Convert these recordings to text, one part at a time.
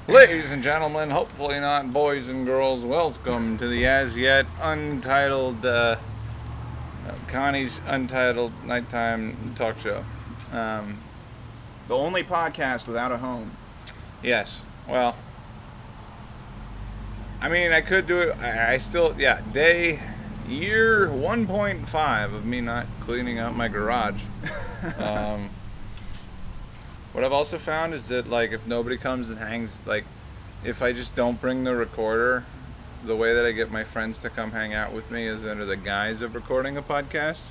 Ladies and gentlemen, hopefully not boys and girls, welcome to the as yet untitled Connie's Untitled Nighttime Talk Show. The only podcast without a home. Yes, well, I mean, I could do it. I still, year 1.5 of me not cleaning out my garage. What I've also found is that, like, if nobody comes and hangs, like, if I just don't bring the recorder, the way that I get my friends to come hang out with me is under the guise of recording a podcast.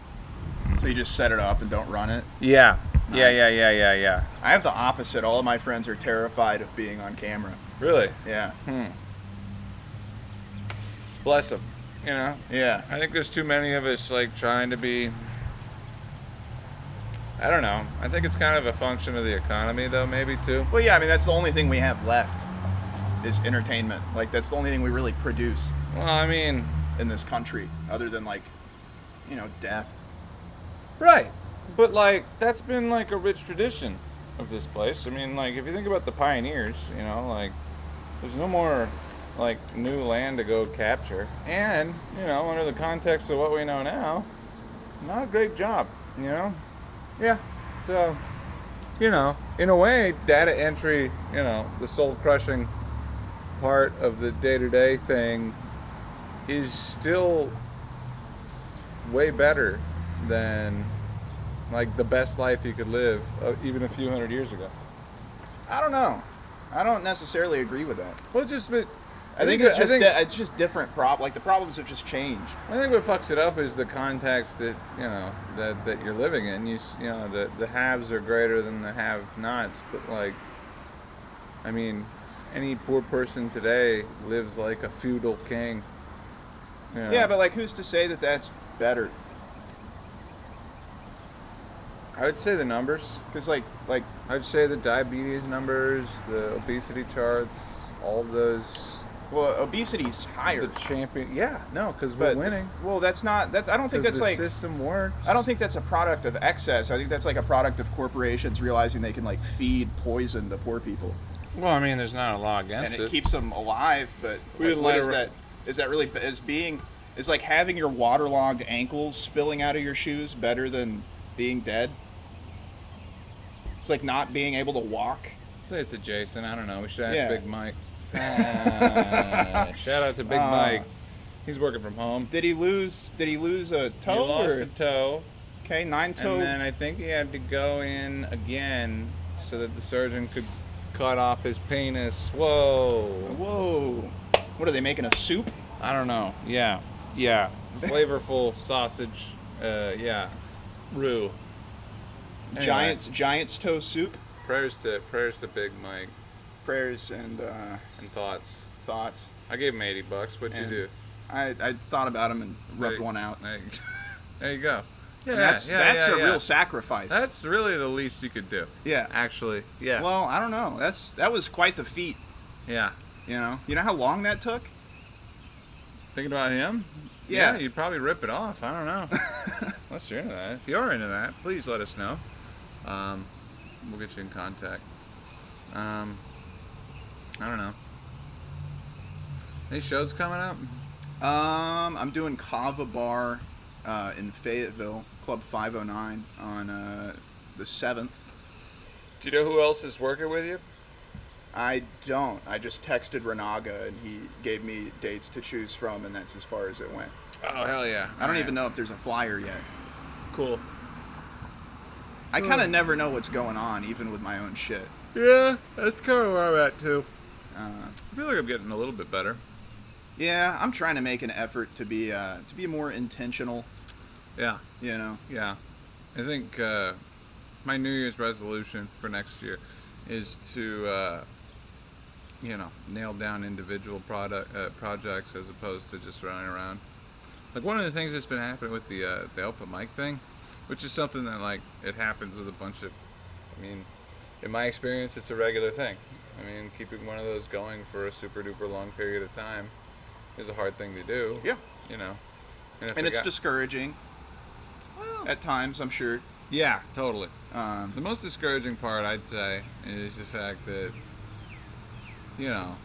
So you just set it up and don't run it? Yeah. Nice. Yeah. I have the opposite. All of my friends are terrified of being on camera. Really? Yeah. Bless them. You know? Yeah. I think there's too many of us, like, trying to be... I don't know. I think it's kind of a function of the economy, though, maybe, too. Well, yeah, I mean, that's the only thing we have left is entertainment. Like, that's the only thing we really produce Well, I mean... in this country, other than, like, you know, death. Right. But, like, that's been, like, a rich tradition of this place. I mean, like, if you think about the pioneers, you know, like, there's no more, like, new land to go capture. And, you know, under the context of what we know now, not a great job, you know? Yeah. So, you know, in a way, data entry, you know, the soul-crushing part of the day-to-day thing is still way better than, like, the best life you could live even a few hundred years ago. I don't know. I don't necessarily agree with that. Well, just... I think it's just different like, the problems have just changed. I think what fucks it up is the context that, you know, that you're living in. You know, the haves are greater than the have-nots, but, like, I mean, any poor person today lives like a feudal king. You know? Yeah, but, like, who's to say that that's better? I would say the numbers. Because, like, I'd say the diabetes numbers, the obesity charts, all of those. well, obesity's higher. The champion. Yeah, no, because we're winning. Well, I don't think that's, the like... system works. I don't think that's a product of excess. I think that's, like, a product of corporations realizing they can, like, feed poison to poor people. Well, I mean, there's not a law against it. And it keeps them alive, but like, what is that? Is that really... Is, like, having your waterlogged ankles spilling out of your shoes better than being dead? It's like not being able to walk. I'd say it's a Jason. I don't know. We should ask Yeah. Big Mike. Shout out to Big Mike. He's working from home. Did he lose a toe? He lost a toe. Okay, 9-toe. And then I think he had to go in again so that the surgeon could cut off his penis. Whoa. What are they making, a soup? I don't know. Yeah. Flavorful sausage. Roux. Anyway. Giant's toe soup. Prayers to Big Mike. Prayers and thoughts. thoughts. I gave him $80. What'd you do? I thought about him and rubbed one out. There you go. Yeah, that's a real sacrifice. That's really the least you could do. Yeah. Actually, yeah. Well, I don't know. That was quite the feat. Yeah. You know how long that took? Thinking about him? Yeah. You'd probably rip it off. I don't know. Unless you're into that. If you're into that, please let us know. We'll get you in contact. I don't know. Any shows coming up? I'm doing Kava Bar in Fayetteville, Club 509 on the 7th. Do you know who else is working with you? I don't. I just texted Renaga and he gave me dates to choose from, and that's as far as it went. Oh, hell yeah. I don't even know if there's a flyer yet. Cool. I kind of never know what's going on, even with my own shit. Yeah, that's kind of where I'm at, too. I feel like I'm getting a little bit better. Yeah, I'm trying to make an effort to be more intentional. Yeah. You know? Yeah. I think my New Year's resolution for next year is to, nail down individual projects as opposed to just running around. Like, one of the things that's been happening with the open mic thing, which is something that, like, it happens with a bunch of, I mean, in my experience, it's a regular thing. I mean, keeping one of those going for a super duper long period of time is a hard thing to do. Yeah. You know. And it's discouraging. Well, at times, I'm sure. Yeah, totally. The most discouraging part, I'd say, is the fact that you know,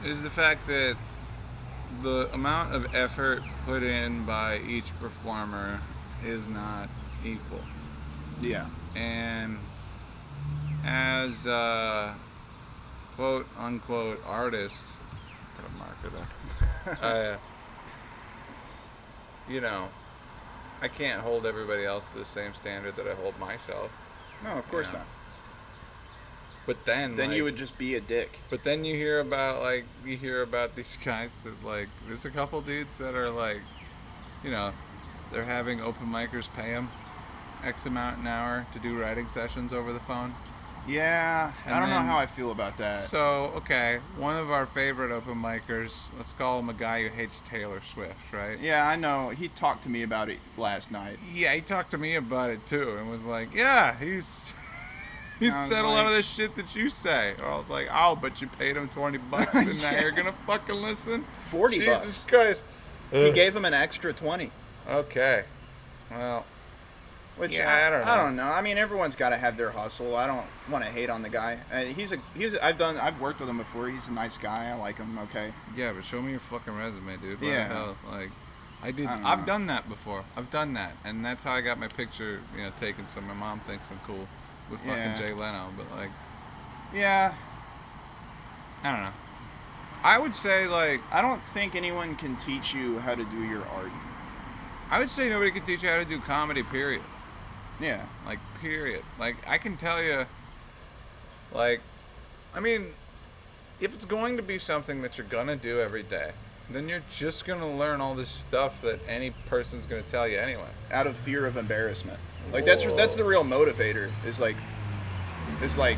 is the fact that the amount of effort put in by each performer is not equal. Yeah. And as a quote unquote artist, put a marker there, you know, I can't hold everybody else to the same standard that I hold myself. No, of course not. But then like, you would just be a dick. But then you hear about these guys that like, there's a couple dudes that are like, you know, they're having open micers pay them X amount an hour to do writing sessions over the phone. Yeah, And I don't know then- how I feel about that. So, okay, one of our favorite open micers, let's call him a guy who hates Taylor Swift, right? Yeah, I know. He talked to me about it last night. Yeah, he talked to me about it too and was like, yeah, he I was said a lot of like- this shit that you say. I was like, oh, but you paid him $20 and now Yeah. you're gonna fucking listen? $40. Jesus Christ. He gave him an extra 20. Okay. Well, Which Yeah, I don't know. I mean, everyone's got to have their hustle. I don't want to hate on the guy. I've worked with him before. He's a nice guy. I like him. Okay. yeah, but show me your fucking resume, dude. What Yeah. the hell? Like, I don't I've know. done that before. I've done that. And that's how I got my picture, you know, taken so my mom thinks I'm cool with fucking Yeah. Jay Leno. But, like, Yeah. I don't know. I would say, like, I don't think anyone can teach you how to do your art. I would say nobody can teach you how to do comedy, period. Yeah. Like, period. Like, I can tell you, like, I mean, if it's going to be something that you're going to do every day, then you're just going to learn all this stuff that any person's going to tell you anyway. Out of fear of embarrassment. Like that's the real motivator. Is like.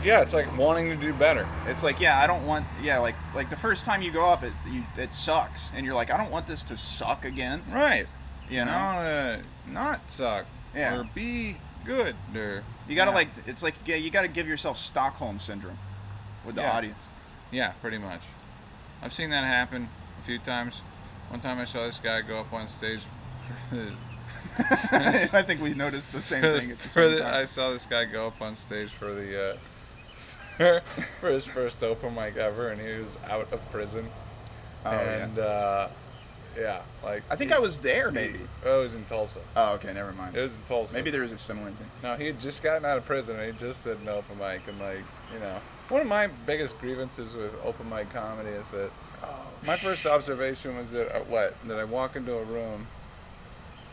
Yeah, it's like wanting to do better. It's like, yeah, I don't want. Yeah, like the first time you go up, it sucks, and you're like, I don't want this to suck again. Right. You know. Not suck. Yeah. Or be good. Or You gotta yeah. like. It's like, yeah, you gotta give yourself Stockholm syndrome with the Yeah. audience. Yeah, pretty much. I've seen that happen a few times. One time I saw this guy go up on stage. I think we noticed the same thing at the same time. I saw this guy go up on stage for the for his first open mic ever, and he was out of prison. Oh, and yeah, like I think I was there, maybe. it was in Tulsa. Oh, okay, never mind. It was in Tulsa. Maybe there was a similar thing. No, he had just gotten out of prison, and he just did an open mic, and like, you know, one of my biggest grievances with open mic comedy is that my first observation was that that I walk into a room.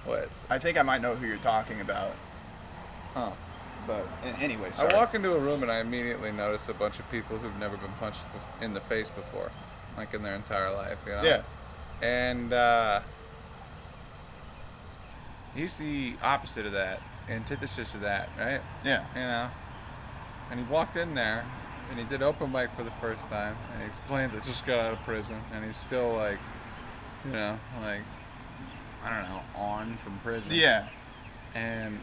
What? I think I might know who you're talking about. Huh. But anyway, sorry. I walk into a room and I immediately notice a bunch of people who've never been punched in the face before, like in their entire life, you know? Yeah. And he's the opposite of that, antithesis of that, right? Yeah. You know? And he walked in there and he did open mic for the first time and he explains I just got out of prison and he's still like, you know, like, I don't know, on from prison. Yeah. And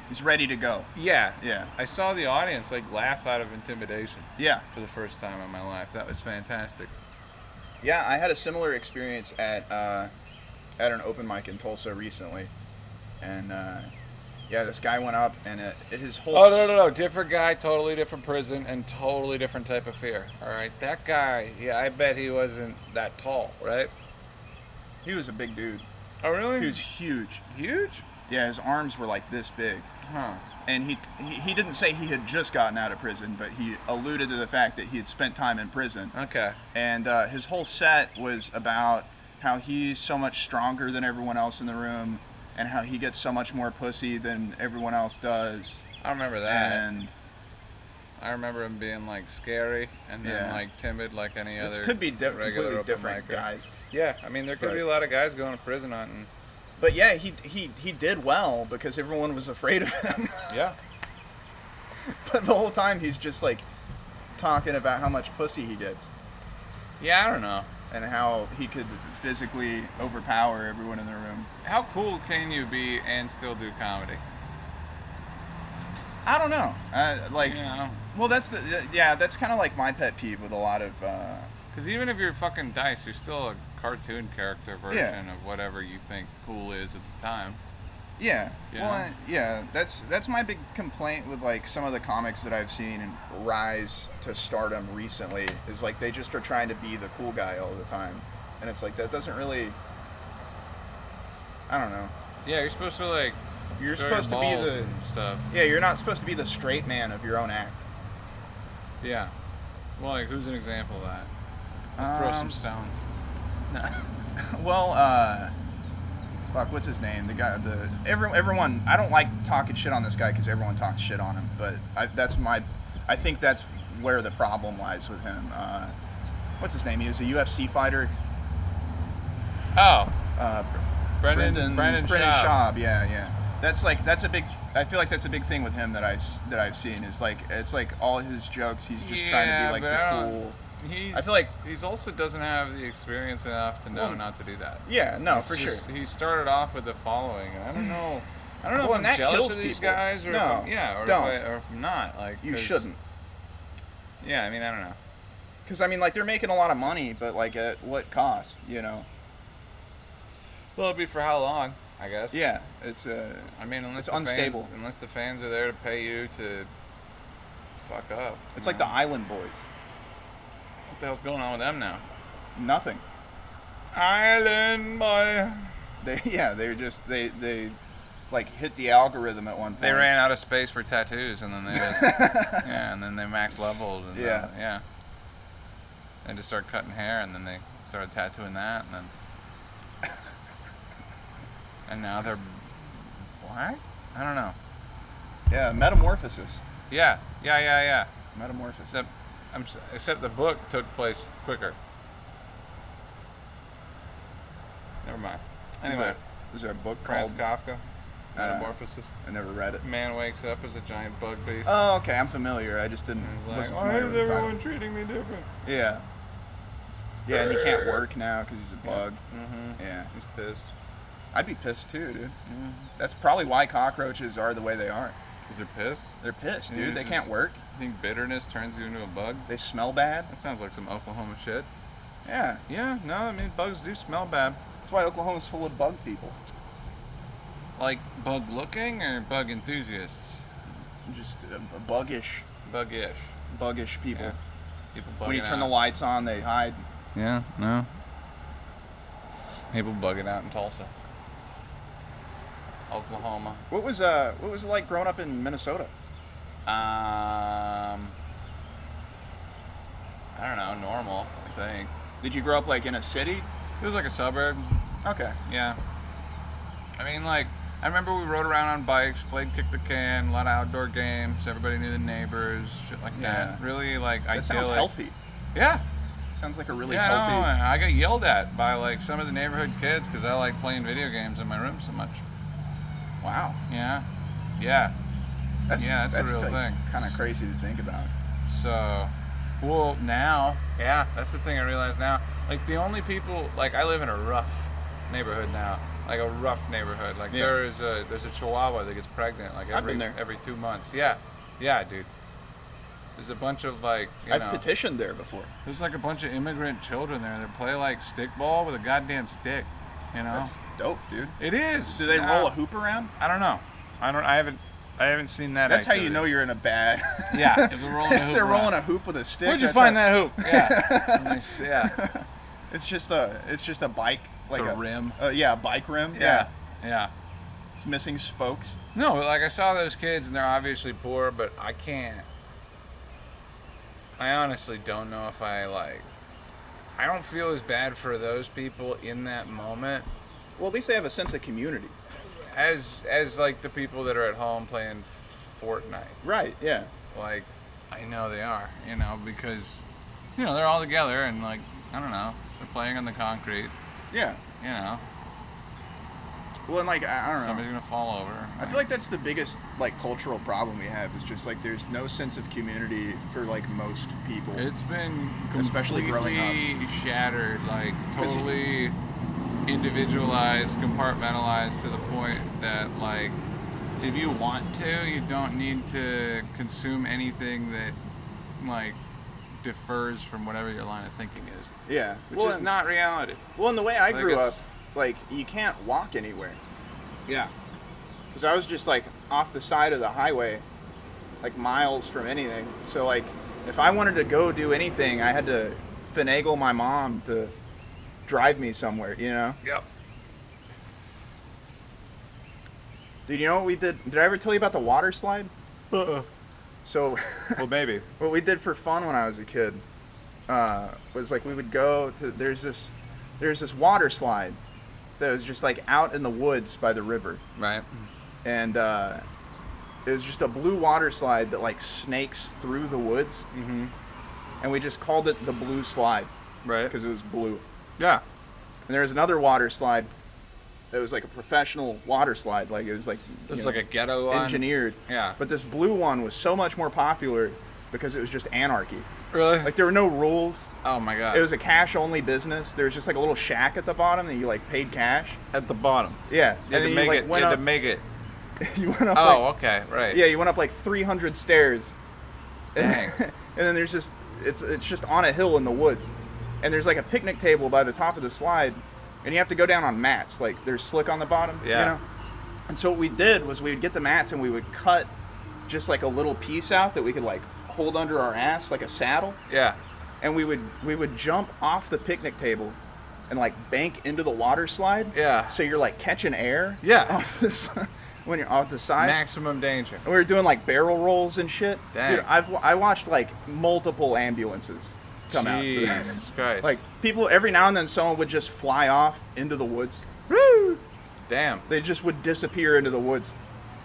He's ready to go. yeah. Yeah. I saw the audience like laugh out of intimidation Yeah. for the first time in my life. That was fantastic. Yeah, I had a similar experience at an open mic in Tulsa recently, and yeah, this guy went up and his whole. Oh, no. Different guy, totally different prison, and totally different type of fear. All right. That guy, yeah, I bet he wasn't that tall, right? He was a big dude. Oh, really? He was huge. Huge? Yeah, his arms were like this big. Huh. And he didn't say he had just gotten out of prison, but he alluded to the fact that he had spent time in prison. Okay. And his whole set was about how he's so much stronger than everyone else in the room, and how he gets so much more pussy than everyone else does. I remember that. And I remember him being like scary and then Yeah. like timid like any this other could be regular completely open different micer. guys. Yeah, I mean there could But- be a lot of guys going to prison hunting. But yeah, he did well because everyone was afraid of him. Yeah. But the whole time he's just like talking about how much pussy he gets Yeah, I don't know. and how he could physically overpower everyone in the room. How cool can you be and still do comedy? I don't know. Like, You know? well, that's that's kind of like my pet peeve with a lot of. Because even if you're fucking Dice, you're still a cartoon character version Yeah. of whatever you think cool is at the time. Yeah. You Well, know? yeah. That's my big complaint with like some of the comics that I've seen rise to stardom recently is like they just are trying to be the cool guy all the time, and it's like that doesn't really. I don't know. Yeah, you're supposed to like. You're show supposed to your be balls the and stuff. Yeah. You're not supposed to be the straight man of your own act. Yeah. Well, like, who's an example of that? Let's throw some stones. No. Well, fuck, what's his name? The guy, everyone. I don't like talking shit on this guy because everyone talks shit on him. But I think that's where the problem lies with him. What's his name? He was a UFC fighter. Oh. Brendan Schaub. Schaub. Yeah. That's a big. I feel like that's a big thing with him that I've seen is like it's like all his jokes. He's just trying to be like the cool. I feel like he's also doesn't have the experience enough to know Well, not to do that. Yeah, no, He's for just- sure. He started off with a following, and I don't know Well, if and I'm that jealous kills of these people. guys, or No, if I'm not. Like You 'cause- shouldn't. Yeah, I mean, I don't know. Because I mean, like they're making a lot of money, but like at what cost? You know? Well, it'd be for how long? I guess. Yeah, it's I mean, unless It's unstable. unless the fans are there to pay you to fuck up. It's you like the know? Island Boys. What the hell's going on with them now? Nothing. Island boy. They like hit the algorithm at one point. They ran out of space for tattoos, and then they just yeah, and then they max leveled, and Yeah. They just started cutting hair, and then they started tattooing that, and then and now they're what? I don't know. Yeah, metamorphosis. Yeah. Metamorphosis. Except the book took place quicker. Never mind. Anyway, is there a book Franz called Kafka, Metamorphosis. I never read it. Man wakes up as a giant bug beast. Oh, okay. I'm familiar. I just didn't. And he's like, wasn't why familiar is with the everyone title. treating me different? Yeah. Yeah, and he can't work now because he's a bug. Mm-hmm. Yeah. He's pissed. I'd be pissed too, dude. Yeah. That's probably why cockroaches are the way they are. Because they're pissed? They're pissed, Yeah, dude. it's They just- can't work. I think bitterness turns you into a bug. They smell bad. That sounds like some Oklahoma shit. Yeah. Yeah, no, I mean, bugs do smell bad. That's why Oklahoma's full of bug people. Like bug looking or bug enthusiasts? Just buggish Bug-ish. people. Yeah. People bugging When you turn the out. lights on, they hide. Yeah, no. People bugging out in Tulsa. Oklahoma. What was it like growing up in Minnesota? I don't know, normal, I think. Did you grow up like in a city? It was like a suburb. Okay. Yeah. I mean, like, I remember we rode around on bikes, played kick the can, a lot of outdoor games. Everybody knew the neighbors, shit like that. Yeah. Really, like, That sounds healthy. Yeah. Sounds like a really Yeah, healthy. no, I got yelled at by, like, some of the neighborhood kids because I like playing video games in my room so much. Wow. Yeah. Yeah. That's a real thing. Kind of crazy to think about. So, well, now, yeah, that's the thing I realize now. Like, the only people, like, I live in a rough neighborhood now. Like, a rough neighborhood. Like, Yeah. there's a Chihuahua that gets pregnant, like, I've been there. every 2 months. Yeah. Yeah, dude. There's a bunch of, like, you I've know, petitioned there before. there's, like, a bunch of immigrant children there that play, like, stickball with a goddamn stick, you know? That's dope, dude. It is. Do they roll a hoop around? I don't know. I haven't seen that. That's how you activity. know you're in a bad. Yeah, if they're rolling a if hoop they're around. rolling a hoop with a stick. Where'd you that's find how- that hoop? Yeah. Nice, yeah. It's just a bike. Like a rim. Yeah, a bike rim. Yeah. Yeah. It's missing spokes. No, like I saw those kids and they're obviously poor, but I honestly don't know if I don't feel as bad for those people in that moment Well, at least they have a sense of community. as like the people that are at home playing Fortnite. Right. Yeah. Like, I know they are, you know, because, you know, they're all together and, like, I don't know, they're playing on the concrete, Yeah. you know. Well, and like I don't know. Somebody's gonna fall over. I feel like that's the biggest like cultural problem we have is just like there's no sense of community for like most people. It's been Especially growing up. completely shattered, like 'Cause- totally individualized, compartmentalized to the point that, like, if you want to, you don't need to consume anything that, like, differs from whatever your line of thinking is, Yeah. which well, is and, not reality. well, and the way I Like, grew up, it's- like you can't walk anywhere. Yeah. because I was just like off the side of the highway, like miles from anything. So like, if I wanted to go do anything, I had to finagle my mom to drive me somewhere, you know? Yep. Dude, you know what we did? Did I ever tell you about the water slide? So, Well, maybe. what we did for fun when I was a kid was like we would go to there's this water slide that was just like out in the woods by the river, Right. and it was just a blue water slide that like snakes through the woods, Mm-hmm. and we just called it the blue slide Right. because it was blue. Yeah. And there was another water slide that was like a professional water slide, like it was like It was you like know, a ghetto one. engineered. Yeah. But this blue one was so much more popular because it was just anarchy. Really? Like there were no rules. Oh my god. It was a cash-only business. There was just like a little shack at the bottom that you like paid cash. at the bottom. Yeah, You had to make it. You went had up. to make it. You went up. Oh, like, okay. Right. Yeah, you went up like 300 stairs. Dang. And then there's just it's just on a hill in the woods, and there's like a picnic table by the top of the slide, and you have to go down on mats. Like there's slick on the bottom. Yeah. You know. And so what we did was we would get the mats and we would cut just like a little piece out that we could like hold under our ass like a saddle. Yeah. And we would jump off the picnic table and like bank into the water slide. Yeah. So you're like catching air. Yeah. Off the when you're off the side. Maximum danger. And we were doing like barrel rolls and shit. Dang. Dude, I watched like multiple ambulances come out to this. Jesus Christ. Like people every now and then someone would just fly off into the woods. Woo! Damn. They just would disappear into the woods.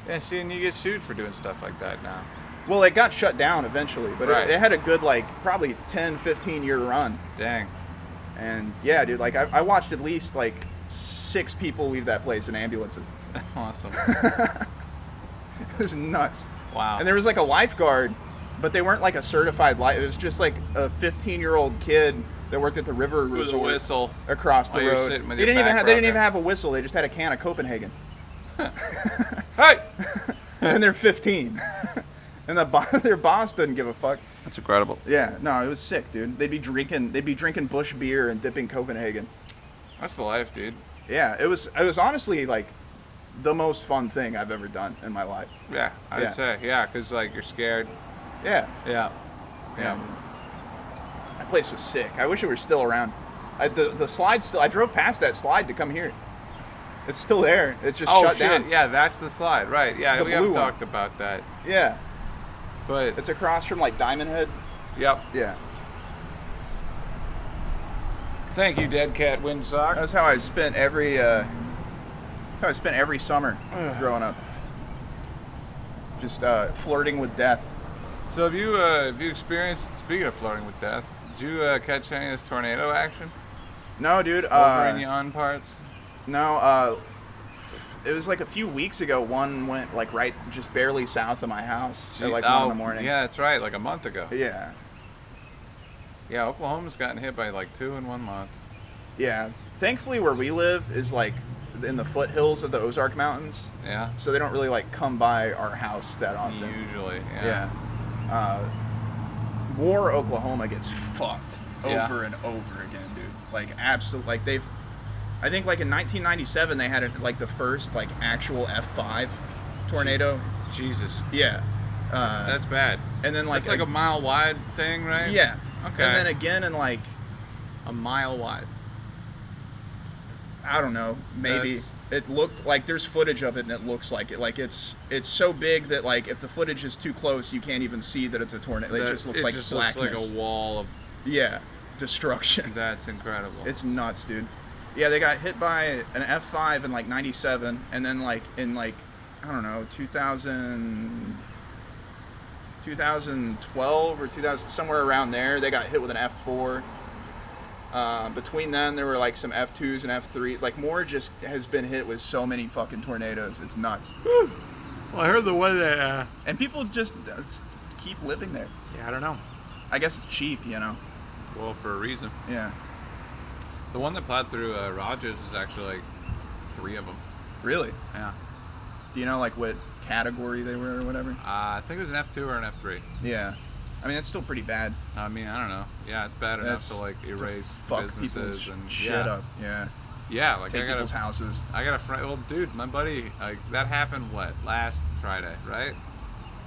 Yeah. See, and you get sued for doing stuff like that now. Well, it got shut down eventually, but Right. it had a good like probably 10, 15 year run. Dang. And yeah, dude, like I watched at least like 6 people leave that place in ambulances. That's awesome. It was nuts. Wow. And there was like a lifeguard, but they weren't like a certified life. It was just like a 15-year-old kid that worked at the river with a resort whistle. across the while you're road. sitting with They your didn't back they didn't rubbed even in. have a whistle. They just had a can of Copenhagen. Hey. And they're 15. And their boss doesn't give a fuck. That's incredible. Yeah, no, it was sick, dude. They'd be drinking Bush beer and dipping Copenhagen. That's the life, dude. Yeah, it was honestly like the most fun thing I've ever done in my life. Yeah, I Yeah. would say. Yeah, because like you're scared. Yeah. Yeah. Yeah. That place was sick. I wish it were still around. The slide still. I drove past that slide to come here. It's still there. It's just Oh shut shit! down. Yeah, that's the slide. Right. Yeah, The we blue haven't one. talked about that, Yeah. but It's across from like Diamond Head. yep. Yeah. Thank you, Dead Cat Windsock. That's how I spent every summer growing up. Just flirting with death. So have you experienced? Speaking of flirting with death, did you catch any of this tornado action No, dude. over in yon parts? No, it was like a few weeks ago. One went like right just barely south of my house at like 1 in the morning. Yeah, that's right. Like a month ago. Yeah. Yeah, Oklahoma's gotten hit by like 2 in 1 month. Yeah. Thankfully, where we live is like in the foothills of the Ozark Mountains, Yeah. so they don't really like come by our house that often. Usually. Yeah. War, Oklahoma gets fucked Yeah. over and over again, dude. Like absolute. Like I think like in 1997 they had like the first like actual F5 tornado. Jesus. Yeah. That's bad. And then like It's like a mile wide thing, right? yeah. Okay. And then again in like A mile wide. I don't know, maybe That's- it looked like there's footage of it and it looks like it. Like it's so big that like if the footage is too close, you can't even see that it's a tornado. It just looks like blackness. looks like a wall of. Yeah, destruction. That's incredible. It's nuts, dude. Yeah, they got hit by an F5 in like 97, and then like in like I don't know 2012 or 2000 somewhere around there, they got hit with an F4. Between then, there were like some F2s and F3s. Like Moore just has been hit with so many fucking tornadoes. It's nuts. Well, I heard the one that, And people just keep living there. I don't know. I guess it's cheap, you know. well, for a reason. Yeah. The one that plowed through Rogers was actually like 3 of them. Really? Yeah. Do you know like what category they were or whatever? I think it was an F2 or an F3. Yeah. I mean, that's still pretty bad. I mean, I don't know. Yeah, it's bad enough That's to like to erase fuck businesses people's and shit yeah. up. Yeah. Yeah, like take I got people's houses. I got a friend. Well, dude, my buddy, that happened last Friday, right?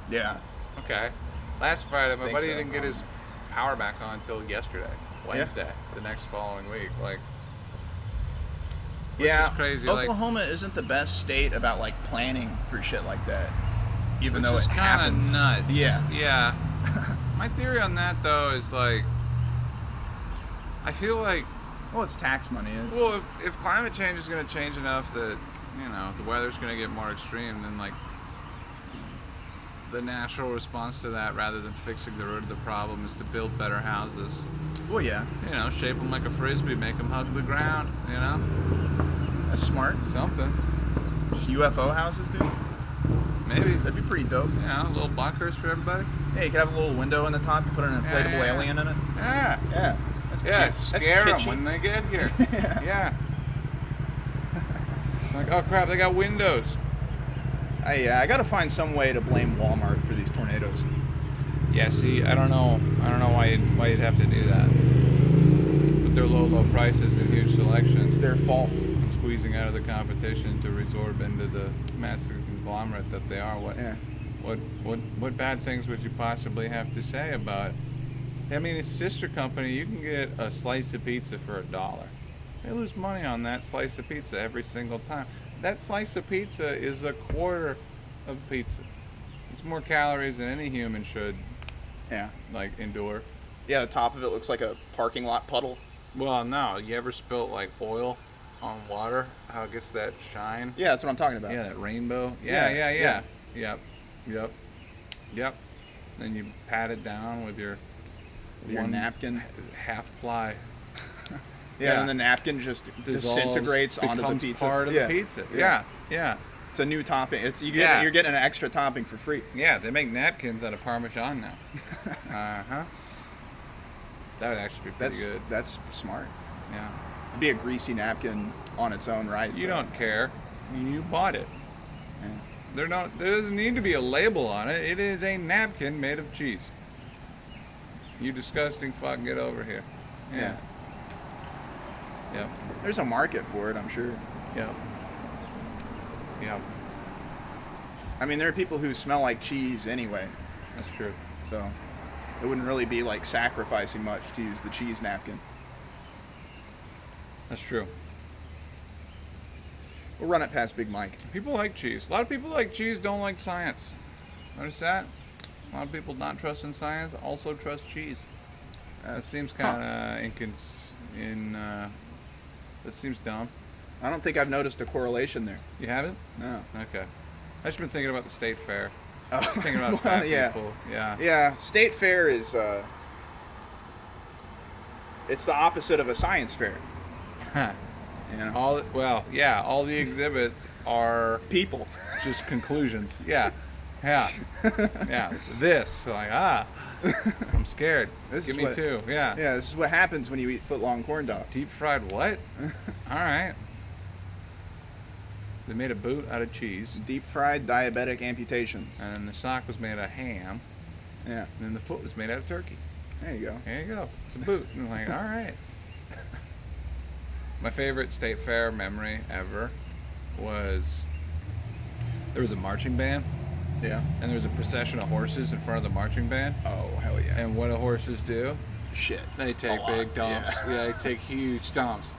Yeah. Okay. Last Friday, my Think buddy so. didn't get his power back on until yesterday, Wednesday, the next following week. Like, which Yeah. is crazy. Oklahoma isn't the best state about like planning for shit like that, even Which though is it kind of happens. nuts. Yeah. Yeah. My theory on that though is like, I feel like, Well, it's tax money. well, if climate change is going to change enough that the weather's going to get more extreme, then like the natural response to that, rather than fixing the root of the problem, is to build better houses. Well, yeah. Shape them like a frisbee, make them hug the ground. That's smart. Something. Just UFO houses, dude. Maybe. That'd be pretty dope. Little bunkers for everybody. Yeah, you could have a little window in the top. You put an inflatable Yeah. alien in it. Yeah. Yeah. That's Yeah, cute. scare That's them kitschy. when they get here. Yeah. Yeah. Like, oh crap, they got windows. I gotta find some way to blame Walmart for these tornadoes. Yeah, see, I don't know why you'd have to do that. With their low prices and huge selection, It's their fault. and squeezing out of the competition to resorb into the massive conglomerate that they are. Yeah. What bad things would you possibly have to say about it? I mean, it's sister company. You can get a slice of pizza for $1. They lose money on that slice of pizza every single time. That slice of pizza is a quarter of pizza. It's more calories than any human should Yeah. endure. Yeah, the top of it looks like a parking lot puddle. Well, no. You ever spilt like oil on water? How it gets that shine? Yeah, that's what I'm talking about. Yeah, that rainbow. Yeah, Yeah. Yep. Then you pat it down with your Your napkin. half ply. Yeah, and the napkin just Dissolves, disintegrates onto the becomes pizza. part of the pizza. Yeah. It's a new topping. You're getting an extra topping for free. Yeah, they make napkins out of Parmesan now. Uh-huh. That would actually be pretty good. That's smart. Yeah. It'd be a greasy napkin on its own right. You but- don't care. You bought it. Yeah. There doesn't need to be a label on it. It is a napkin made of cheese. You disgusting fuck, get over here. Yeah. Yep. There's a market for it, I'm sure. Yep. I mean, there are people who smell like cheese anyway, That's true. so it wouldn't really be like sacrificing much to use the cheese napkin. That's true. We'll run it past Big Mike. People like cheese. A lot of people like cheese, don't like science. Notice that? A lot of people not trusting science also trust cheese. That seems kind of that seems dumb. I don't think I've noticed a correlation there. You haven't? No. Okay. I just been thinking about the state fair. Oh. Thinking about Well, fat yeah. people. Yeah. Yeah, state fair is it's the opposite of a science fair. You know? All the exhibits are People. just conclusions. Yeah. This, like, I'm scared. This Give is me what- two. Yeah. Yeah, this is what happens when you eat foot-long corn dog. Deep fried what? All right. They made a boot out of cheese, Deep fried diabetic amputations. and then the sock was made out of ham, Yeah, and then the foot was made out of turkey. there you go. There you go. It's a boot. And I'm like, all right. My favorite state fair memory ever was there was a marching band, Yeah. and there was a procession of horses in front of the marching band. Oh, hell yeah. And what do horses do? Shit. They take A lot, big dumps. Yeah, they take huge dumps.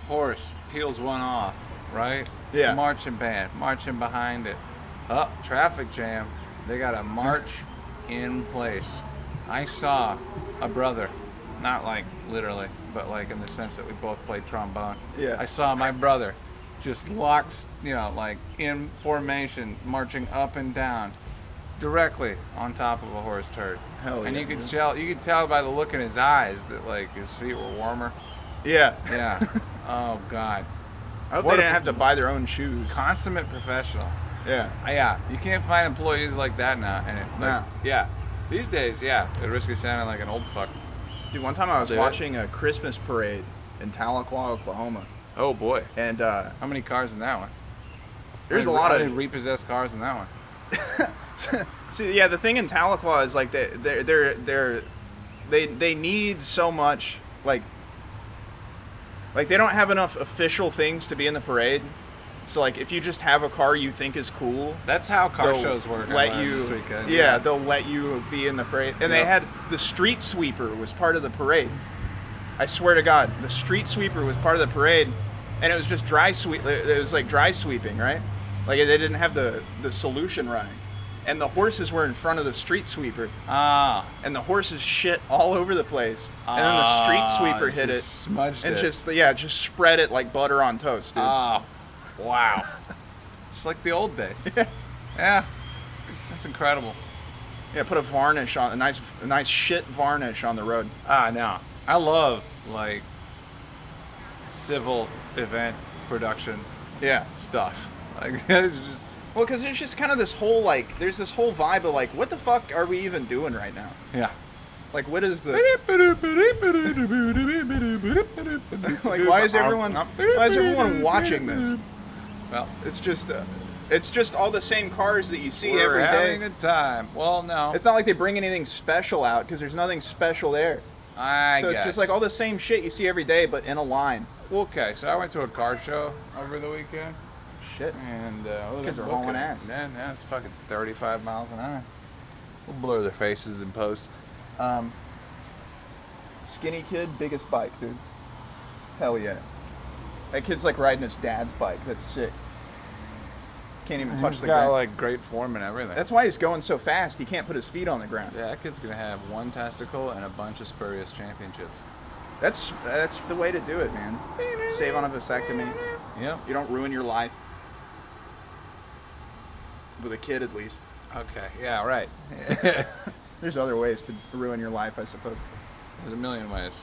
Horse peels one off, right? Yeah. Marching band, marching behind it. Oh, traffic jam. They got a march in place. I saw a brother, not like literally, but like in the sense that we both played trombone. Yeah. I saw my brother just locks, like in formation, marching up and down, directly on top of a horse turd. Hell And yeah, you could dude. tell by the look in his eyes that like his feet were warmer. Yeah. Yeah. Oh God. I hope What they a- didn't have to buy their own shoes. Consummate professional. Yeah. Yeah. You can't find employees like that now. And No. yeah. These days, yeah, at risk of sounding like an old fuck. Dude, one time I was Do it. watching a Christmas parade in Tahlequah, Oklahoma, Oh boy. and How many cars in that one? there's a How lot many of. repossessed cars in that one. See, yeah, the thing in Tahlequah is like they need so much like Like, they don't have enough official things to be in the parade. So, like, if you just have a car you think is cool, That's how car they'll shows work. I Let learned you, this weekend. yeah, they'll let you be in the parade. And they Yep. had the street sweeper was part of the parade. I swear to God, the street sweeper was part of the parade, and it was just dry sweep. It was like dry sweeping, right? Like they didn't have the solution running, and the horses were in front of the street sweeper, and the horses shit all over the place, and then the street sweeper hit it, smudged and it. just spread it like butter on toast, dude. Oh, wow. Just like the old days. Yeah, that's incredible. Yeah, put a varnish on a nice shit varnish on the road. No, I love like civil event production Yeah. stuff. Like it's just Well, because there's just kind of this whole there's this whole vibe of like, what the fuck are we even doing right now? yeah. Like, what is the like? Why is everyone watching this? Well, It's just all the same cars that you see we're every having day. a time. Well, no, It's not like they bring anything special out because there's nothing special there. I So guess. it's just like all the same shit you see every day, but in a line. Okay, so I went to a car show over the weekend, Shit. and These kids are hauling ass. Man, it's fucking 35 miles an hour. We'll blur their faces in post. Skinny kid, biggest bike, dude. Hell yeah. That kid's like riding his dad's bike. That's sick. Can't even touch He's the got ground. like great form and everything. That's why he's going so fast. He can't put his feet on the ground. Yeah, that kid's gonna have one testicle and a bunch of spurious championships. That's the way to do it, man. Save on a vasectomy. Yep. You don't ruin your life. With a kid, at least. Okay. Yeah. Right. There's other ways to ruin your life, I suppose. There's a million ways.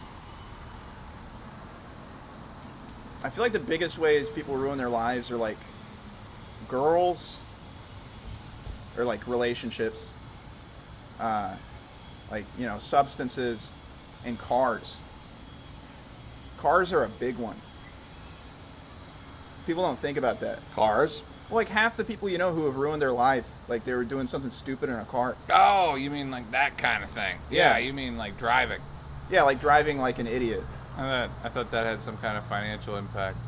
I feel like the biggest ways people ruin their lives are like girls or like relationships, like, you know, substances and cars. Cars are a big one. People don't think about that. Cars. Well, like half the people you know who have ruined their life, like they were doing something stupid in a car. Oh, you mean like that kind of thing? Yeah. You mean like driving? Yeah, like driving like an idiot. I thought that had some kind of financial impact.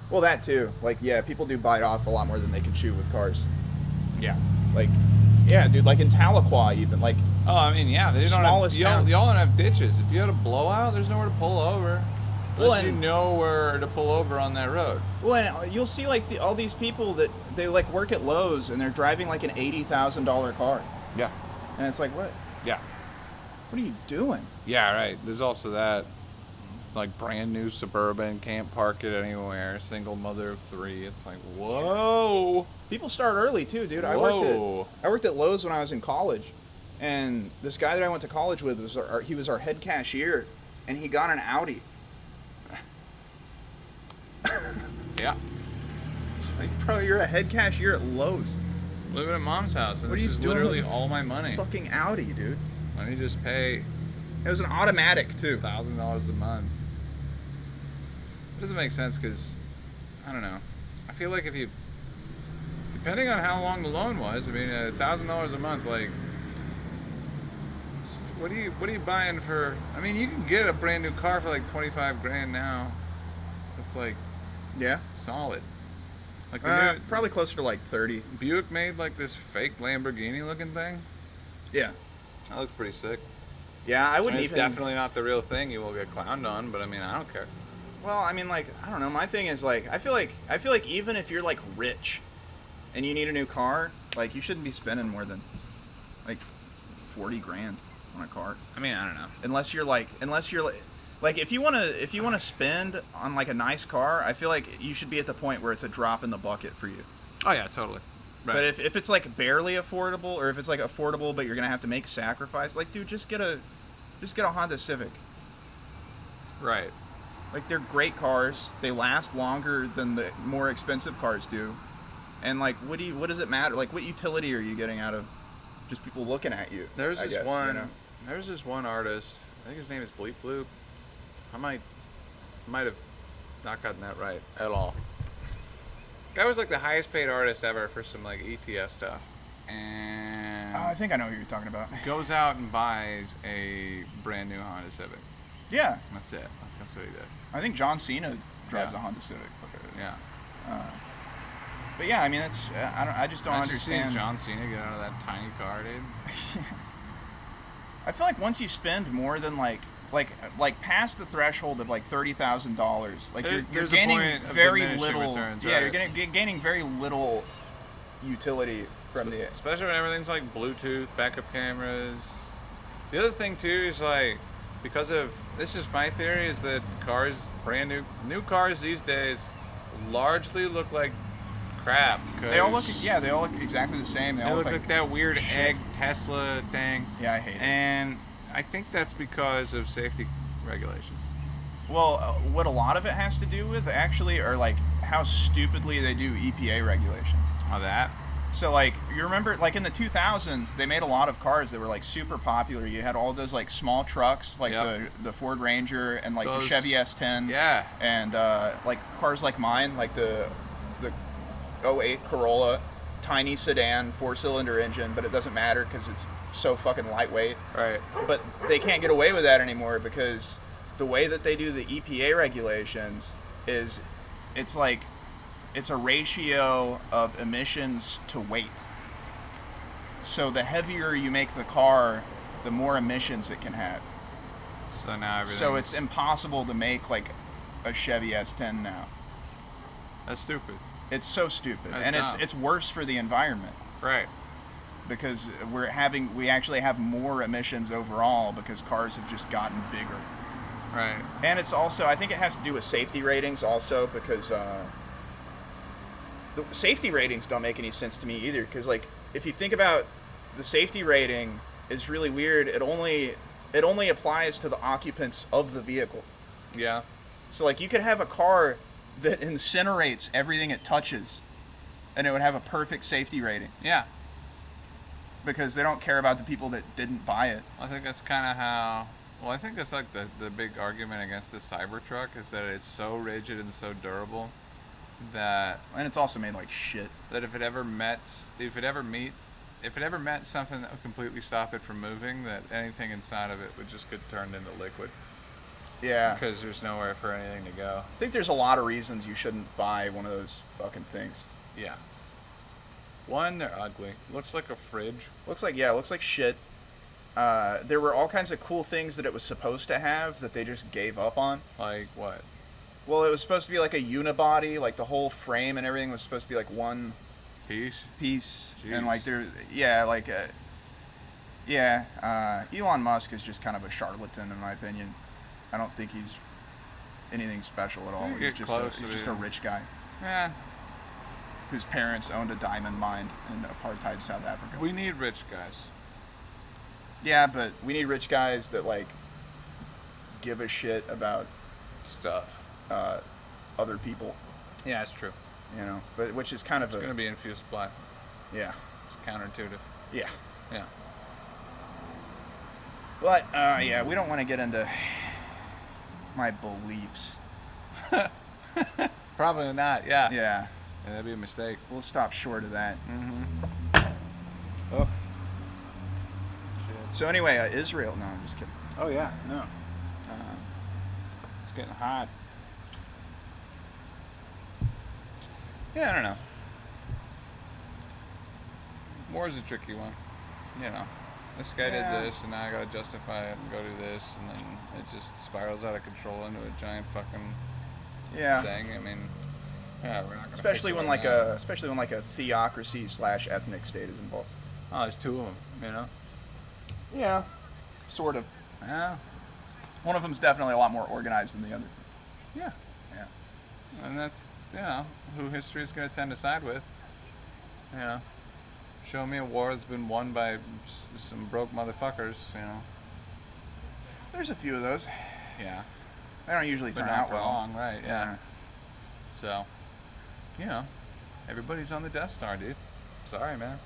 Well, that too. Like, yeah, people do bite off a lot more than they can chew with cars. Yeah. Like, yeah, dude, like in Tahlequah even, like, Oh, I mean, yeah. They don't Smallest have, town. y'all don't have ditches. If you had a blowout, there's nowhere to pull over. Well, Unless you and- know where to pull over on that road. well, and you'll see like all these people that they like work at Lowe's and they're driving like an $80,000 car, Yeah. and it's like, what Yeah. are you doing? Yeah, right. There's also that. It's like brand new Suburban, can't park it anywhere, single mother of 3. It's like, whoa. People start early too, dude. I Whoa. worked at Lowe's when I was in college, and this guy that I went to college with was he was our head cashier, and he got an Audi. Yeah. It's like, bro, you're a head cashier at Lowe's. Living at mom's house, and What are this you is doing literally with a all my money. Fucking Audi, dude. Let me just pay It was an automatic too. $1,000 a month. It doesn't make sense because, I don't know. I feel like if you, depending on how long the loan was, I mean, $1,000 a month, like, what are you buying for? I mean, you can get a brand new car for like 25 grand now. It's like Yeah. solid. Like the new Probably closer to like 30. Buick made like this fake Lamborghini looking thing. Yeah. That looks pretty sick. Yeah, I I wouldn't mean, it's even. definitely not the real thing. You will get clowned on, but I mean, I don't care. Well, I mean, like, I don't know. My thing is like, I feel like even if you're like rich, and you need a new car, like you shouldn't be spending more than like 40 grand on a car. I mean, I don't know. Unless you're like if you wanna spend on like a nice car, I feel like you should be at the point where it's a drop in the bucket for you. Oh yeah, totally. Right. But if it's like barely affordable, or if it's like affordable but you're gonna have to make sacrifice, like dude, just get a Honda Civic. Right. Like they're great cars. They last longer than the more expensive cars do. And like, what does it matter? Like, what utility are you getting out of just people looking at you? There's I this guess, one. you know? There's this one artist. I think his name is Bleep Bloop. I might have not gotten that right at all. Guy was like the highest paid artist ever for some like ETF stuff, and Oh, I think I know who you're talking about. goes out and buys a brand new Honda Civic. Yeah. That's it. That's what he did. I think John Cena drives Yeah. a Honda Civic. Yeah. But yeah, I mean, it's I just don't Actually, seeing understand. John Cena get out of that tiny car, dude. I feel like once you spend more than like past the threshold of like $30,000, like you're There's a gaining point of very diminishing little. returns, Yeah, right? you're gaining very little utility from the. Especially when everything's like Bluetooth, backup cameras. The other thing too is like, because of, this is my theory, is that cars, brand new cars these days, largely look like crap. They all look exactly the same. They look like that weird shit. egg Tesla thing. Yeah, I hate it. And I think that's because of safety regulations. Well, what a lot of it has to do with actually are like how stupidly they do EPA regulations. Oh, that? So like you remember like in the 2000s they made a lot of cars that were like super popular. You had all those like small trucks like Yep. the Ford Ranger and like Those- the Chevy S10. Yeah. And like cars like mine, like the '08 Corolla, tiny sedan, 4-cylinder engine, but it doesn't matter because it's so fucking lightweight. Right. But they can't get away with that anymore because the way that they do the EPA regulations is it's a ratio of emissions to weight. So the heavier you make the car, the more emissions it can have. So now everything. So it's impossible to make like a Chevy S10 now. That's stupid. It's so stupid. That's And dumb. it's worse for the environment Right. because we actually have more emissions overall because cars have just gotten bigger. Right. And it's also, I think it has to do with safety ratings also because the safety ratings don't make any sense to me either because like if you think about the safety rating is really weird. It only applies to the occupants of the vehicle. Yeah. So like you could have a car that incinerates everything it touches and it would have a perfect safety rating Yeah. because they don't care about the people that didn't buy it. I think that's kind of how. Well, I think that's like the big argument against the Cybertruck is that it's so rigid and so durable that And it's also made like shit. if it ever met something that would completely stop it from moving, that anything inside of it would just get turned into liquid Yeah. because there's nowhere for anything to go. I think there's a lot of reasons you shouldn't buy one of those fucking things. Yeah. One, they're ugly. Looks like a fridge. Looks like shit. There were all kinds of cool things that it was supposed to have that they just gave up on. Like what? Well, it was supposed to be like a unibody, like the whole frame and everything was supposed to be like one Piece. piece. Jeez. And like Elon Musk is just kind of a charlatan in my opinion. I don't think he's anything special at all. You He's get just close he's to just being- a rich guy Yeah. whose parents owned a diamond mine in apartheid South Africa. We need rich guys. Yeah, but we need rich guys that like give a shit about Stuff. other people, Yeah, it's true. you know. But which is kind of It's going to be infused supply. yeah, It's counterintuitive. yeah. Yeah. But yeah, we don't want to get into my beliefs. Probably not. Yeah. Yeah, That'd be a mistake. we'll stop short of that. Mm-hmm. Oh. So anyway, Israel. No, I'm just kidding. Oh yeah. No. It's getting hot. Yeah, I don't know. War's a tricky one. You know, this guy Yeah. did this, and now I gotta justify it and go do this, and then it just spirals out of control into a giant fucking Yeah, thing. I mean, yeah, we're not gonna. especially fix it when right like a theocracy / ethnic state is involved. now. Oh, there's two of them. You know. Yeah, sort of. Yeah. One of them's definitely a lot more organized than the other. Yeah. Yeah. And that's, who history is going to tend to side with. You know, show me a war that's been won by some broke motherfuckers, There's a few of those. Yeah. They don't usually But turn not out for well. long, right, yeah. So, everybody's on the Death Star, dude. Sorry, man.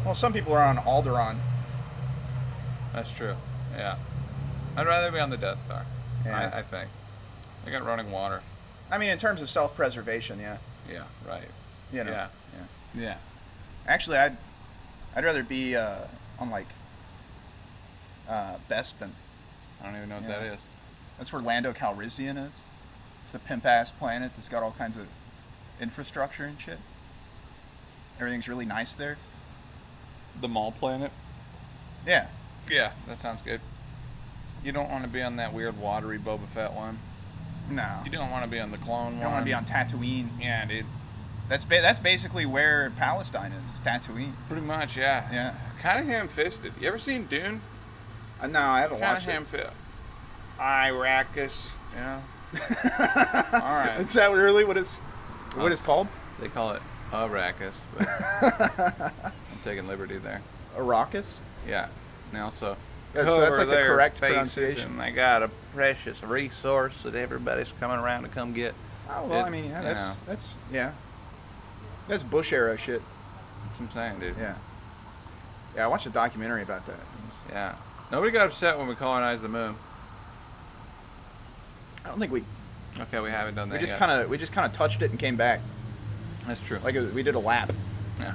Well, some people are on Alderaan. That's true, yeah. I'd rather be on the Death Star, Yeah. I think. They got running water. I mean, in terms of self-preservation, yeah. Yeah, right. You know. Yeah. Yeah. Yeah. Actually, I'd rather be on like Bespin. I don't even know what Yeah. that is. That's where Lando Calrissian is. It's the pimp-ass planet that's got all kinds of infrastructure and shit. Everything's really nice there. The Mall Planet? Yeah. Yeah, that sounds good. You don't want to be on that weird watery Boba Fett one. No. You don't want to be on the clone one. You don't want to be on Tatooine. Yeah, dude. That's basically where Palestine is, Tatooine. Pretty much, yeah. Yeah. Kind of ham-fisted. You ever seen Dune? No, I haven't Kind of watched it. ham-fisted. Arrakis, you know? All right. Is that really what it's called? They call it Arrakis, but I'm taking liberty there. Arrakis? Yeah. And they also That's cover like the their correct faces, pronunciation. and they got a precious resource that everybody's coming around to come get. Oh well, It- I mean, yeah, you know. that's Bush era shit. That's what I'm saying, dude. Yeah. Yeah, I watched a documentary about that. Yeah. Nobody got upset when we colonized the moon. I don't think we Okay, we haven't done that just yet. kind of touched it and came back. That's true. Like we did a lap. Yeah.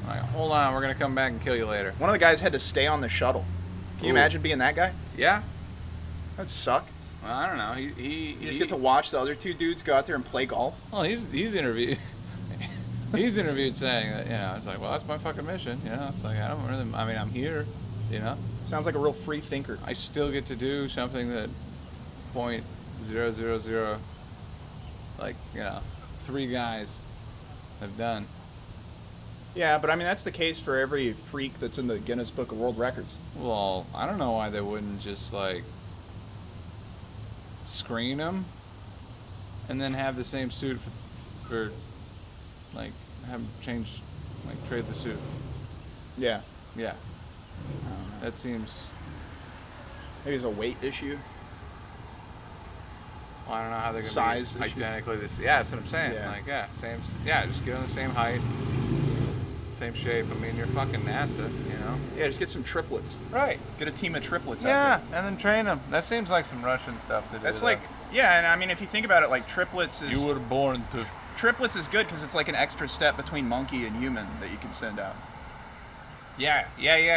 All right, hold on. We're gonna come back and kill you later. One of the guys had to stay on the shuttle. Can you Ooh. imagine being that guy? Yeah. That'd suck. Well, I don't know. He You just get to watch the other two dudes go out there and play golf. Well, he's interviewed. He's interviewed saying that, you know, it's like, well, that's my fucking mission. You know, it's like, I don't really, I mean, I'm here, you know. Sounds like a real free thinker. I still get to do something that .000, like, you know, 3 guys have done. Yeah, but I mean that's the case for every freak that's in the Guinness Book of World Records. Well, I don't know why they wouldn't just, like, screen them and then have the same suit for like, have them change, like, trade the suit. Yeah. Yeah. That seems, Maybe it's a weight issue. well, I don't know how they're going to Size be issue. identically this. Yeah, that's what I'm saying. Yeah. Like, yeah, same, yeah, just get on the same height, same shape. I mean, you're fucking NASA, you know? Yeah, just get some triplets. Right. Get a team of triplets out Yeah, there. and then train them. That seems like some Russian stuff to do. That's though. like, yeah, and I mean if you think about it, like triplets is You were born to. triplets is good because it's like an extra step between monkey and human that you can send out. Yeah.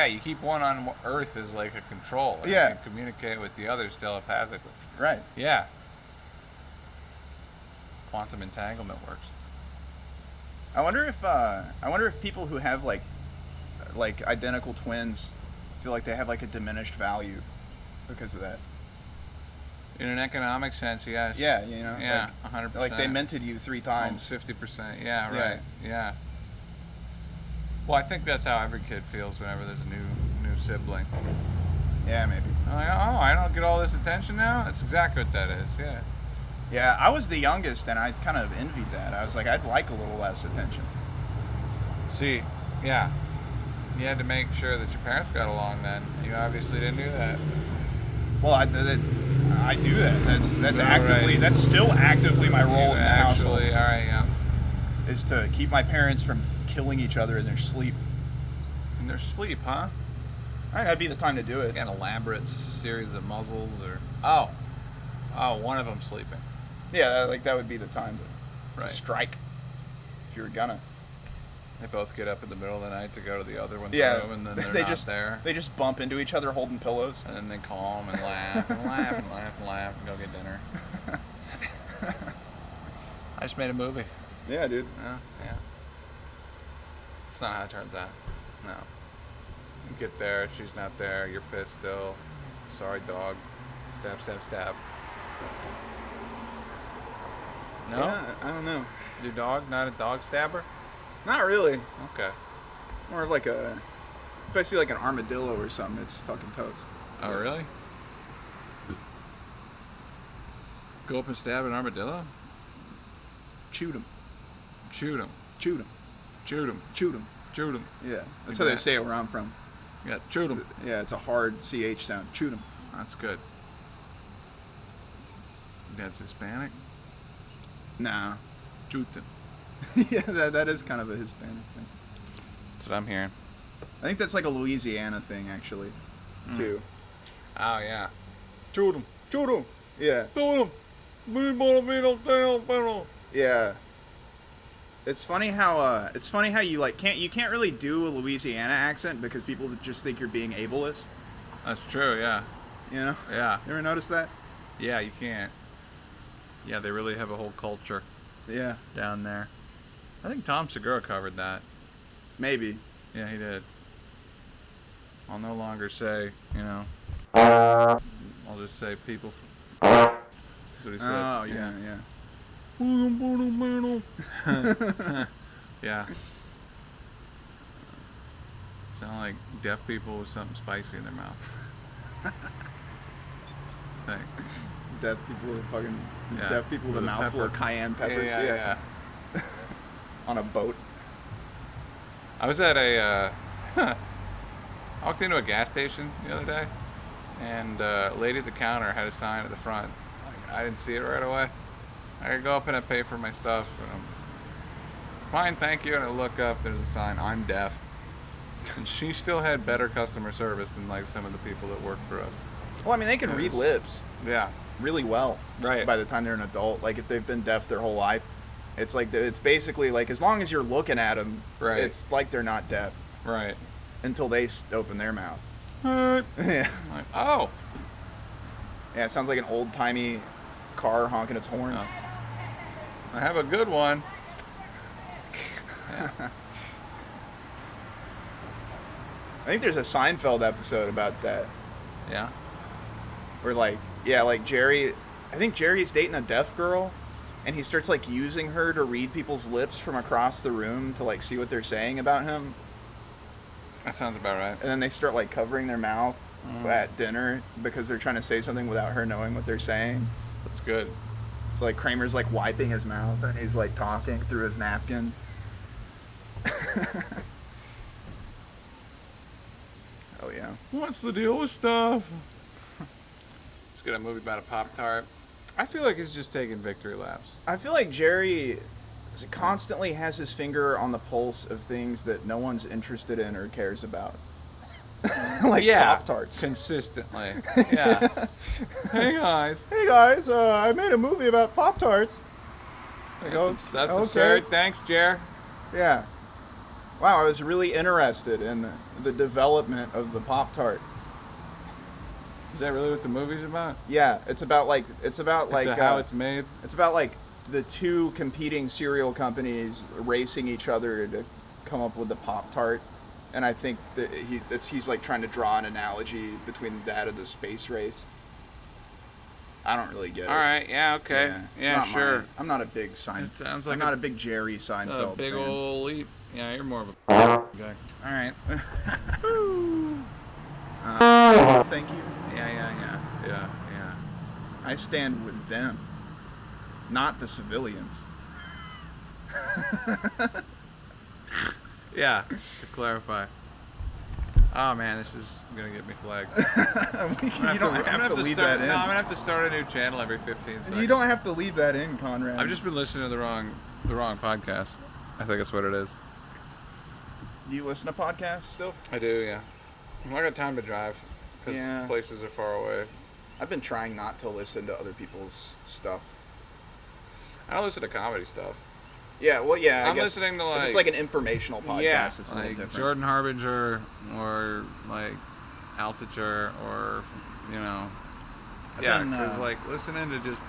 You keep one on Earth as like a control. And Yeah. You can communicate with the others telepathically. Right. Yeah. Quantum entanglement works. I wonder if people who have like identical twins feel like they have like a diminished value because of that. In an economic sense, yes. Yeah, you know. Yeah, 100%. Like they minted you 3 times. 50%. Yeah, Yeah. right. Yeah. Well, I think that's how every kid feels whenever there's a new sibling. Yeah, maybe. I'm like, oh, I don't get all this attention now? That's exactly what that is, yeah. Yeah, I was the youngest, and I kind of envied that. I was like, I'd like a little less attention. See, yeah. You had to make sure that your parents got along then. You obviously didn't do that. Well, I do that. That's All actively. right. That's still actively my role in the household. Actually, all right, yeah. Is to keep my parents from killing each other in their sleep. In their sleep, huh? I think that'd be the time to do it. An elaborate series of muzzles or... Oh, one of them sleeping. Yeah, like that would be the time to Right. strike. If you were gonna. They both get up in the middle of the night to go to the other one's Yeah, room, and then they're they not just there. They just bump into each other holding pillows. And then they call them and laugh and laugh and laugh and laugh and go get dinner. I just made a movie. Yeah, dude. Yeah. It's not how it turns out. No. You get there, she's not there, you're pissed still. Sorry, dog. Stab, stab, stab. No? Yeah, I don't know. Your dog not a dog stabber? Not really. Okay. More of like if I see like an armadillo or something, it's fucking toast. Oh, really? Go up and stab an armadillo? Shoot him. Shoot him. Shoot him. Shoot him. Shoot him. Shoot him. Yeah, that's Like how they that. say it where I'm from. Yeah, shoot him. Yeah, it's a hard CH sound. Shoot him. That's good. That's Hispanic? Nah. Shoot them. Yeah, that is kind of a Hispanic thing. That's what I'm hearing. I think that's like a Louisiana thing, actually, too. Oh, yeah. Shoot him. Shoot him. Yeah. Shoot him. Yeah. It's funny how you like you can't really do a Louisiana accent because people just think you're being ableist. That's true. Yeah. You know? Yeah. You ever notice that? Yeah. You can't. Yeah, they really have a whole culture Yeah. down there. I think Tom Segura covered that. Maybe. Yeah, he did. I'll no longer say, I'll just say people. That's what he said. Oh, yeah. Yeah. Sound like deaf people with something spicy in their mouth. Thing. Deaf people with fucking... Yeah. Deaf people with a With a mouthful of pepper. cayenne peppers. Yeah. On a boat. I was at I walked into a gas station the other day, and a lady at the counter had a sign at the front. Like, I didn't see it right away. I go up and I pay for my stuff, and I'm fine, thank you. And I look up, there's a sign, I'm deaf. And she still had better customer service than like some of the people that work for us. Well, I mean, they can read lips Yeah. really well. Right. By the time they're an adult. Like, if they've been deaf their whole life, it's like, it's basically like, as long as you're looking at them, Right. it's like they're not deaf Right. until they open their mouth. What? Yeah. Like, oh. Yeah, it sounds like an old-timey car honking its horn. Oh. I have a good one. Yeah. I think there's a Seinfeld episode about that. Yeah. Where, like, Jerry... I think Jerry's dating a deaf girl, and he starts, like, using her to read people's lips from across the room to, like, see what they're saying about him. That sounds about right. And then they start, like, covering their mouth at dinner because they're trying to say something without her knowing what they're saying. That's good. So, like, Kramer's, like, wiping his mouth, and he's, like, talking through his napkin. Oh, yeah. What's the deal with stuff? Let's get a movie about a Pop-Tart. I feel like he's just taking victory laps. I feel like Jerry constantly has his finger on the pulse of things that no one's interested in or cares about. Like Pop-Tarts. Consistently. Yeah. Hey guys. Hey guys, I made a movie about Pop-Tarts. That's absurd. Thanks, Jer. Yeah. Wow, I was really interested in the development of the Pop-Tart. Is that really what the movie's about? Yeah, it's about how it's made. It's about like the two competing cereal companies racing each other to come up with the Pop-Tart, and I think that he's like trying to draw an analogy between that and the space race. I don't really get it. All right. Yeah. Okay. Yeah. Sure. I'm not a big Seinfeld. It sounds like I'm not a big Jerry It's Seinfeld a big fan. old leap. Yeah, you're more of a guy. All right. Thank you. Yeah. I stand with them, not the civilians. Yeah. To clarify. Oh man, this is gonna get me flagged. You don't have to leave that in. No, I'm gonna have to start a new channel every 15 seconds. You don't have to leave that in, Conrad. I've just been listening to the wrong podcast. I think that's what it is. Do you listen to podcasts still? I do, yeah. I got time to drive because Yeah. places are far away. I've been trying not to listen to other people's stuff. I don't listen to comedy stuff. Yeah, well, yeah. I'm listening to if it's like an informational podcast. It's a little different. Jordan Harbinger or like Altucher or because like listening to just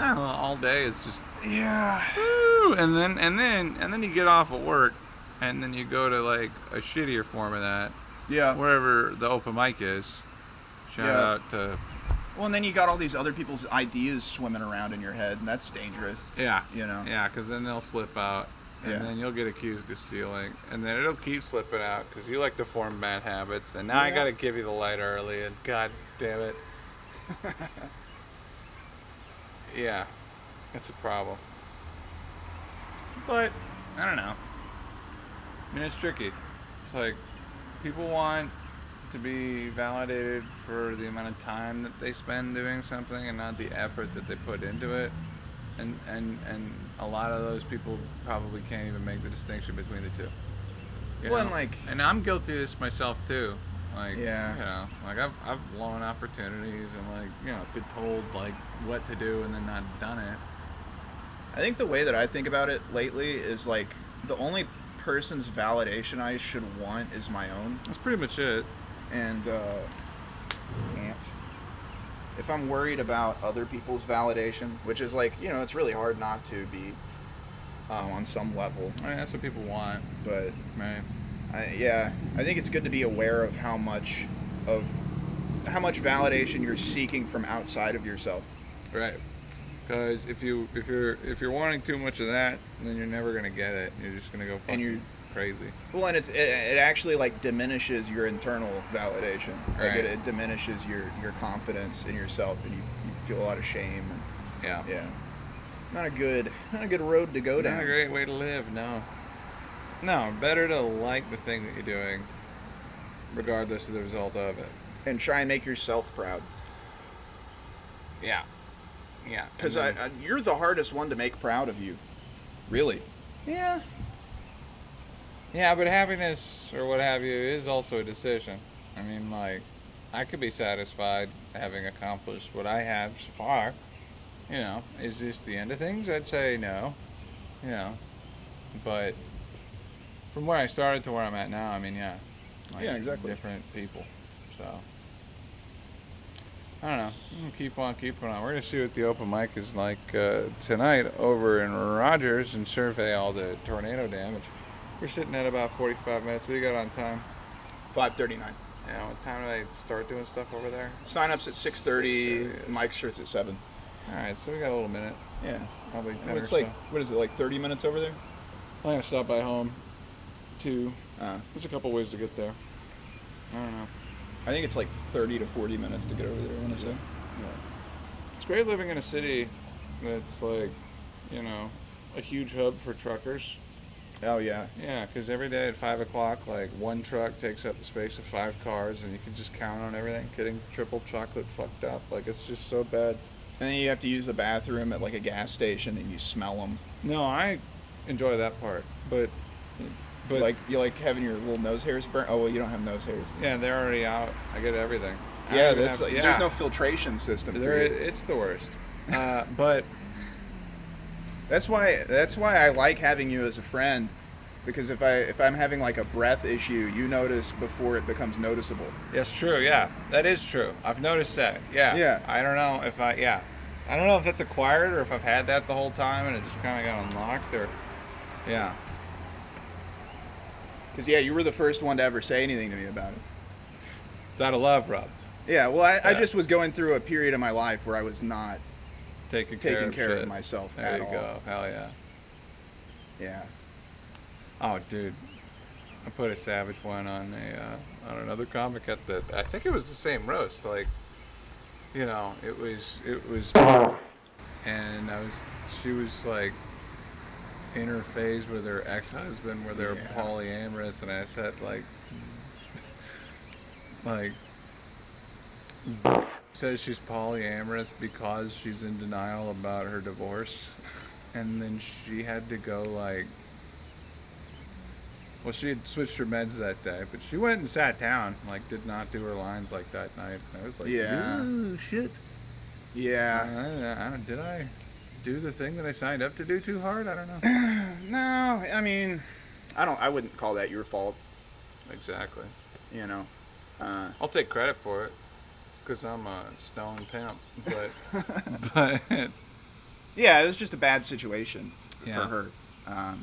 all day is just Yeah. and then you get off at work and then you go to like a shittier form of that Yeah. wherever the open mic is. Shout out to Well, and then you got all these other people's ideas swimming around in your head, and that's dangerous. yeah because then they'll slip out. And then you'll get accused of stealing, and then it'll keep slipping out because you like to form bad habits. And now I got to give you the light early, and god damn it. Yeah, it's a problem. But I don't know. I mean, it's tricky. It's like people want to be validated for the amount of time that they spend doing something, and not the effort that they put into it. And a lot of those people probably can't even make the distinction between the two. You Well, know? And I'm guilty of this myself too. Like, I've blown opportunities and been told like what to do and then not done it. I think the way that I think about it lately is like the only person's validation I should want is my own. That's pretty much it. and Ant. If I'm worried about other people's validation, which is like, it's really hard not to be on some level. I mean, that's what people want. But Right. I think it's good to be aware of how much validation you're seeking from outside of yourself. Right. Because if you're wanting too much of that, then you're never gonna get it. You're just gonna go fucking crazy. Well, and it actually like diminishes your internal validation. Like Right. it diminishes your confidence in yourself, and you feel a lot of shame. And, Yeah. Not a good road to go down. Not a great way to live. No. No. Better to like the thing that you're doing, regardless of the result of it. And try and make yourself proud. Yeah. Yeah. Because And then- you're the hardest one to make proud of you. Really. Yeah. Yeah, but happiness or what have you is also a decision. I mean, like, I could be satisfied having accomplished what I have so far. Is this the end of things? I'd say no. But from where I started to where I'm at now, I mean, yeah. Like, Yeah, exactly. Different people. So, I don't know. I'm gonna keep on keeping on. We're going to see what the open mic is like tonight over in Rogers and survey all the tornado damage. We're sitting at about 45 minutes. What do you got on time? 5:39. Yeah, what time do they start doing stuff over there? Sign-ups at 6:30. 6:30. Mike starts at 7. All right, so we got a little minute. Yeah. Probably 10 And or it's so. like, what is it, like 30 minutes over there? I'm going to stop by home, too. Uh, There's a couple ways to get there. I don't know. I think it's like 30 to 40 minutes to get over there, I want to say. Yeah. It's great living in a city that's like, a huge hub for truckers. Oh, yeah. Yeah, because every day at 5 o'clock, like, one truck takes up the space of 5 cars, and you can just count on everything getting triple chocolate fucked up. Like, it's just so bad. And then you have to use the bathroom at like a gas station, and you smell them. No, I enjoy that part, but Like, you like having your little nose hairs burnt? Oh, well, you don't have nose hairs. yeah, they're already out. I get everything. I Yeah, don't even that's have- like, yeah. there's no filtration system for you. It's the worst. But That's why I like having you as a friend, because if I'm having like a breath issue, you notice before it becomes noticeable. Yes, true. Yeah, that is true. I've noticed that. Yeah. Yeah. I don't know if I don't know if that's acquired or if I've had that the whole time and it just kind of got unlocked or, yeah. Because you were the first one to ever say anything to me about it. It's out of love, Rob. Yeah, well, I Yeah. just was going through a period of my life where I was not Taking taking care shit. of myself There at you all. go. Hell yeah. Yeah. Oh, dude. I put a savage one on another comic at the. I think it was the same roast. Like, it was, and she was like in her phase with her ex-husband where they're Yeah. polyamorous, and I said like says she's polyamorous because she's in denial about her divorce, and then she had to go like. Well, she had switched her meds that day, but she went and sat down, like, did not do her lines like that night. And I was like, Yeah. "Ooh, shit. Yeah. Did I do the thing that I signed up to do too hard? I don't know. No, I mean, I wouldn't call that your fault, Exactly. you know. I'll take credit for it, because I'm a stone pimp, but Yeah, it was just a bad situation Yeah. for her.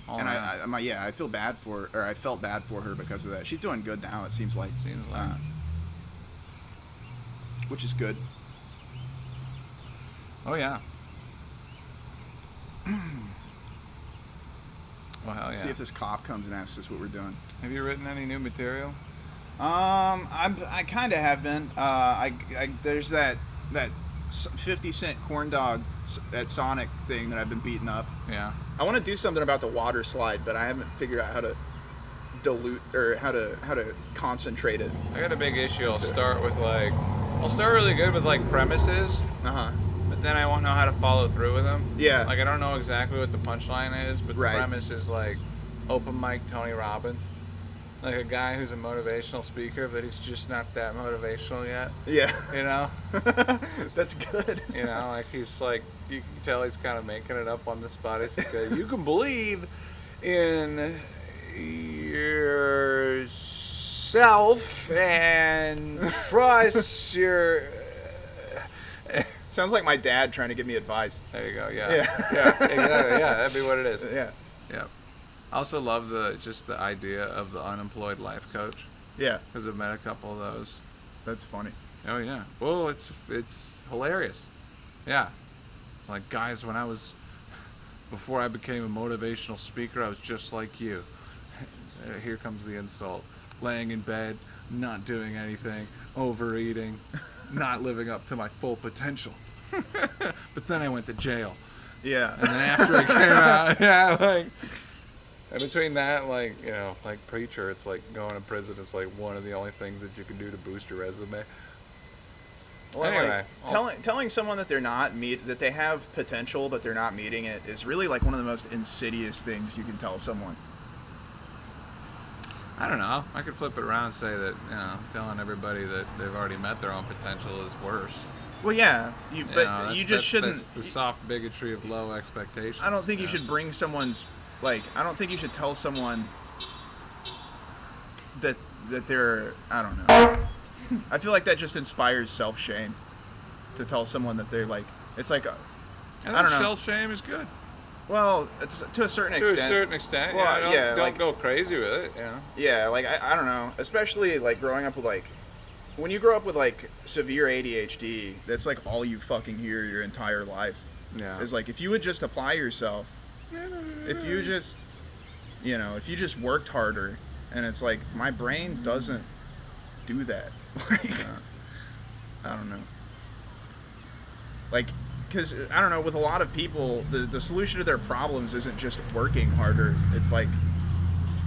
All And around. I felt bad for her because of that. She's doing good now, it seems like. Seems like. Which is good. Oh, yeah. Well, hell yeah. See if this cop comes and asks us what we're doing. Have you written any new material? I kind of have been. There's that 50-cent corn dog at Sonic thing that I've been beating up. Yeah. I want to do something about the water slide, but I haven't figured out how to dilute or how to concentrate it. I got a big issue. I'll start really good with like premises, but then I won't know how to follow through with them. Yeah. Like I don't know exactly what the punchline is, but Right. the premise is like open mic Tony Robbins. Like a guy who's a motivational speaker, but he's just not that motivational yet. Yeah. You know? That's good. You know, like he's like, you can tell he's kind of making it up on the spot. He's like, you can believe in yourself. yourself and trust your. Sounds like my dad trying to give me advice. There you go. Yeah. Yeah. Yeah. Exactly. Yeah. That'd be what it is. Yeah. Yeah. I also love the idea of the unemployed life coach, Yeah. because I've met a couple of those. That's funny. Oh yeah. Well, it's hilarious. Yeah. It's like, guys, before I became a motivational speaker, I was just like you. Here comes the insult. Laying in bed, not doing anything, overeating, not living up to my full potential. But then I went to jail. Yeah. And then after I came out, yeah, like, and between that, like, you know, like preacher, it's like going to prison is like one of the only things that you can do to boost your resume. Well, Anyway, telling someone that that they have potential but they're not meeting it is really like one of the most insidious things you can tell someone. I don't know. I could flip it around and say that, you know, telling everybody that they've already met their own potential is worse. Well, yeah, That's shouldn't. the soft bigotry of low expectations. I don't think you should bring someone's I don't think you should tell someone that they're. I don't know. I feel like that just inspires self-shame to tell someone that they're like. It's like I don't know. Self-shame is good. Well, it's to a certain extent. To a certain extent. Well, yeah, don't like, go crazy with it. You know. Yeah, like I don't know. Especially like growing up with like. When you grow up with like severe ADHD, that's like all you fucking hear your entire life. Yeah. Is like if you would just apply yourself, if you just worked harder, and it's like my brain doesn't do that. Like, I don't know. Like, because I don't know, with a lot of people, the solution to their problems isn't just working harder. It's like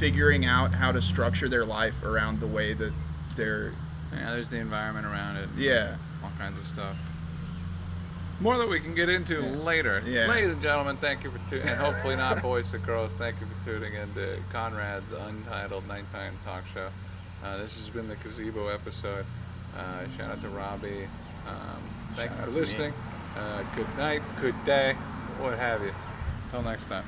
figuring out how to structure their life around the way that they're. Yeah, there's the environment around it. Yeah. All kinds of stuff. More that we can get into later. Yeah. Ladies and gentlemen, thank you for tuning, and hopefully not boys and girls, thank you for tuning into Conrad's Untitled Nighttime Talk Show. This has been the Gazebo episode. Shout out to Robbie. Thank you for listening. Good night, good day, what have you. Till next time.